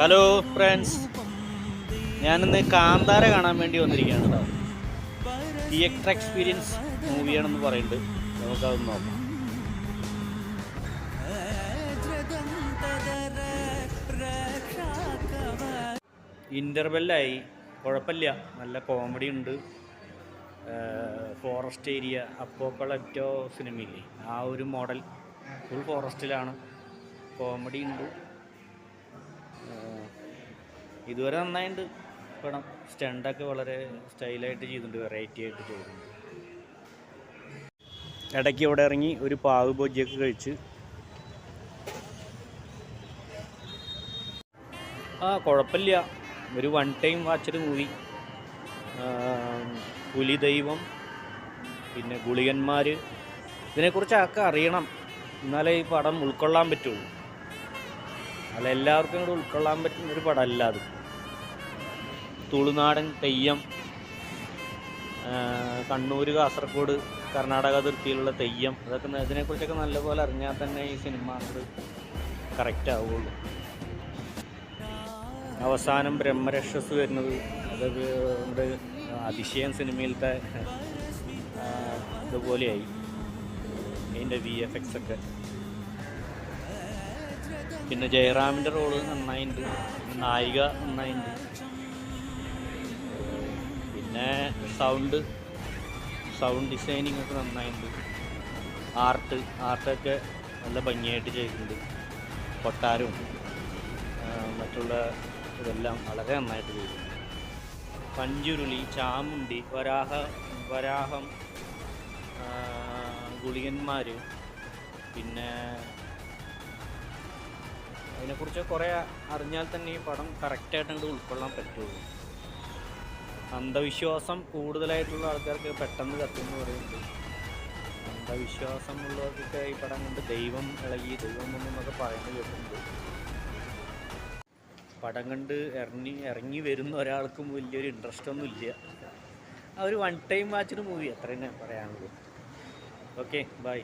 Hello friends, ഞാനിന്ന് കാന്താര കാണാൻ വേണ്ടി വന്നിരിക്കുകയാണ് കേട്ടോ. തിയേറ്റർ എക്സ്പീരിയൻസ് മൂവിയാണെന്ന് പറയുന്നുണ്ട്. നമുക്കതൊന്ന് നോക്കാം. ഇൻ്റർവെല്ലായി, കുഴപ്പമില്ല, നല്ല കോമഡി ഉണ്ട്. ഫോറസ്റ്റ് ഏരിയ, അപ്പോക്കളപ്റ്റോ സിനിമയില്ലേ, ആ ഒരു മോഡൽ. ഫുൾ ഫോറസ്റ്റിലാണ്, കോമഡി ഉണ്ട്. ഇതുവരെ നന്നായിട്ടുണ്ട് പടം. സ്റ്റണ്ടൊക്കെ വളരെ സ്റ്റൈലായിട്ട് ചെയ്തിട്ടുണ്ട്, വെറൈറ്റി ആയിട്ട് ചെയ്തിട്ടുണ്ട്. ഇടയ്ക്ക് ഇവിടെ ഇറങ്ങി ഒരു പാവ് ബോജിയൊക്കെ കഴിച്ച് കുഴപ്പമില്ല. ഒരു വൺ ടൈം വാച്ചഡ് മൂവി. പുലി ദൈവം, പിന്നെ ഗുളികന്മാർ, ഇതിനെക്കുറിച്ചൊക്കെ അറിയണം, എന്നാലേ ഈ പടം ഉൾക്കൊള്ളാൻ പറ്റുള്ളൂ. അല്ല എല്ലാവർക്കും കൂടെ ഉൾക്കൊള്ളാൻ പറ്റുന്ന ഒരു പടമല്ല അത്. തുളുനാടൻ തെയ്യം, കണ്ണൂർ, കാസർഗോഡ്, കർണാടക അതിർത്തിയിലുള്ള തെയ്യം, അതൊക്കെ ഇതിനെക്കുറിച്ചൊക്കെ നല്ലപോലെ അറിഞ്ഞാൽ തന്നെ ഈ സിനിമ അത് കറക്റ്റ് ആവുകയുള്ളൂ. അവസാനം ബ്രഹ്മരക്ഷസ് വരുന്നത് അതൊക്കെ നമ്മുടെ അതിശയം സിനിമയിലത്തെ ഇതുപോലെയായി. അതിൻ്റെ VFX ഒക്കെ. പിന്നെ ജയറാമിൻ്റെ റോള് നന്നായിട്ടുണ്ട്, നായിക നന്നായിട്ടുണ്ട്. പിന്നെ സൗണ്ട് ഡിസൈനിങ് ഒക്കെ നന്നായിട്ടുണ്ട്. ആർട്ടൊക്കെ നല്ല ഭംഗിയായിട്ട് ചെയ്തിട്ടുണ്ട്. കൊട്ടാരവും മറ്റുള്ള ഇതെല്ലാം വളരെ നന്നായിട്ട് ചെയ്തിട്ടുണ്ട്. പഞ്ചുരുളി, ചാമുണ്ടി, വരാഹം, ഗുളികന്മാർ, പിന്നെ അതിനെക്കുറിച്ച് കുറേ അറിഞ്ഞാൽ തന്നെ ഈ പടം കറക്റ്റായിട്ട് അങ്ങോട്ട് ഉൾക്കൊള്ളാൻ പറ്റുള്ളൂ. അന്ധവിശ്വാസം കൂടുതലായിട്ടുള്ള ആൾക്കാർക്ക് പെട്ടെന്ന് കത്തുമെന്ന് പറയുന്നുണ്ട്. അന്ധവിശ്വാസമുള്ളവർക്കൊക്കെ ഈ പടം കണ്ട് ദൈവം എന്നൊക്കെ പറയുന്നത് കേട്ടിട്ടുണ്ട്. പടം കണ്ട് ഇറങ്ങി വരുന്ന ഒരാൾക്കും വലിയൊരു ഇൻട്രസ്റ്റ് ഒന്നും ഇല്ല. ആ ഒരു വൺ ടൈം വാച്ചിന് മൂവി, അത്ര തന്നെ പറയാനുള്ളൂ. Okay, by.